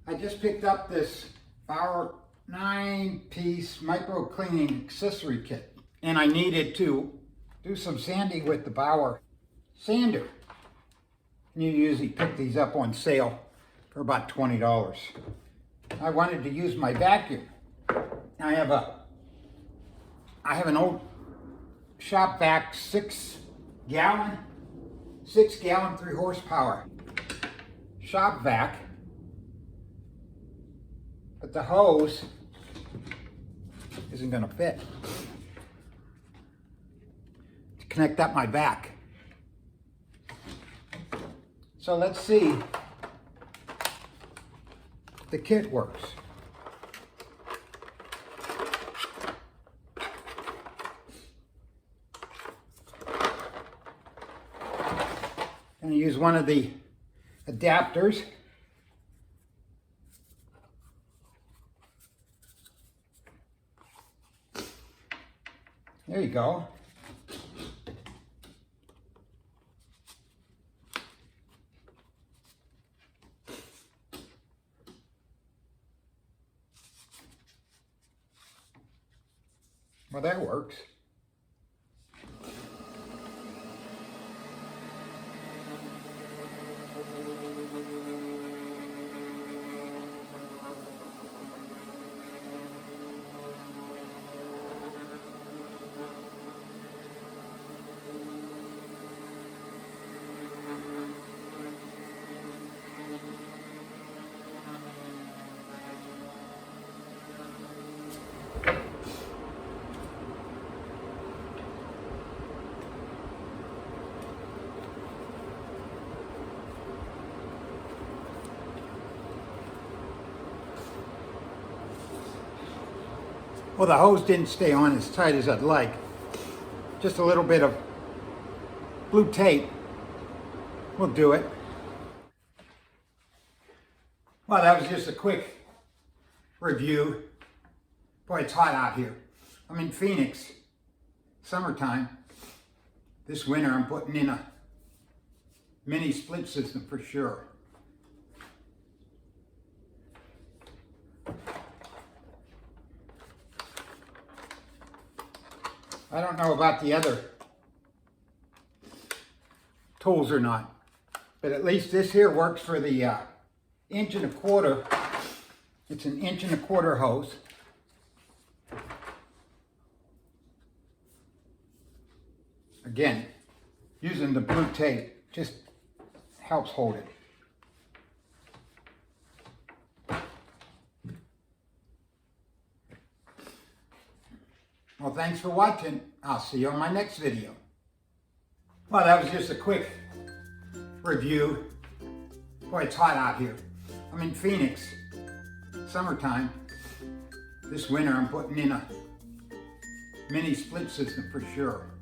I just picked up this Bauer 9-piece micro cleaning accessory kit, and I needed to do some sanding with the Bauer Sander. And you usually pick these up on sale for about $20. I wanted to use my vacuum. I have an old shop vac 6 gallon 3 horsepower shop vac, but the hose isn't going to fit to connect up my vac. So let's see if the kit works. I'm going to use one of the adapters. There you go. Well, that works. Well, the hose didn't stay on as tight as I'd like. Just a little bit of blue tape will do it. Well, that was just a quick review. Boy, it's hot out here. I'm in Phoenix, summertime. This winter I'm putting in a mini split system for sure. I don't know about the other tools or not, but at least this here works for the 1.25 inches. It's an 1.25 inch hose. Again, using the blue tape just helps hold it. Well, thanks for watching. I'll see you on my next video. Well, that was just a quick review. Boy, it's hot out here. I'm in Phoenix, summertime. This winter I'm putting in a mini split system for sure.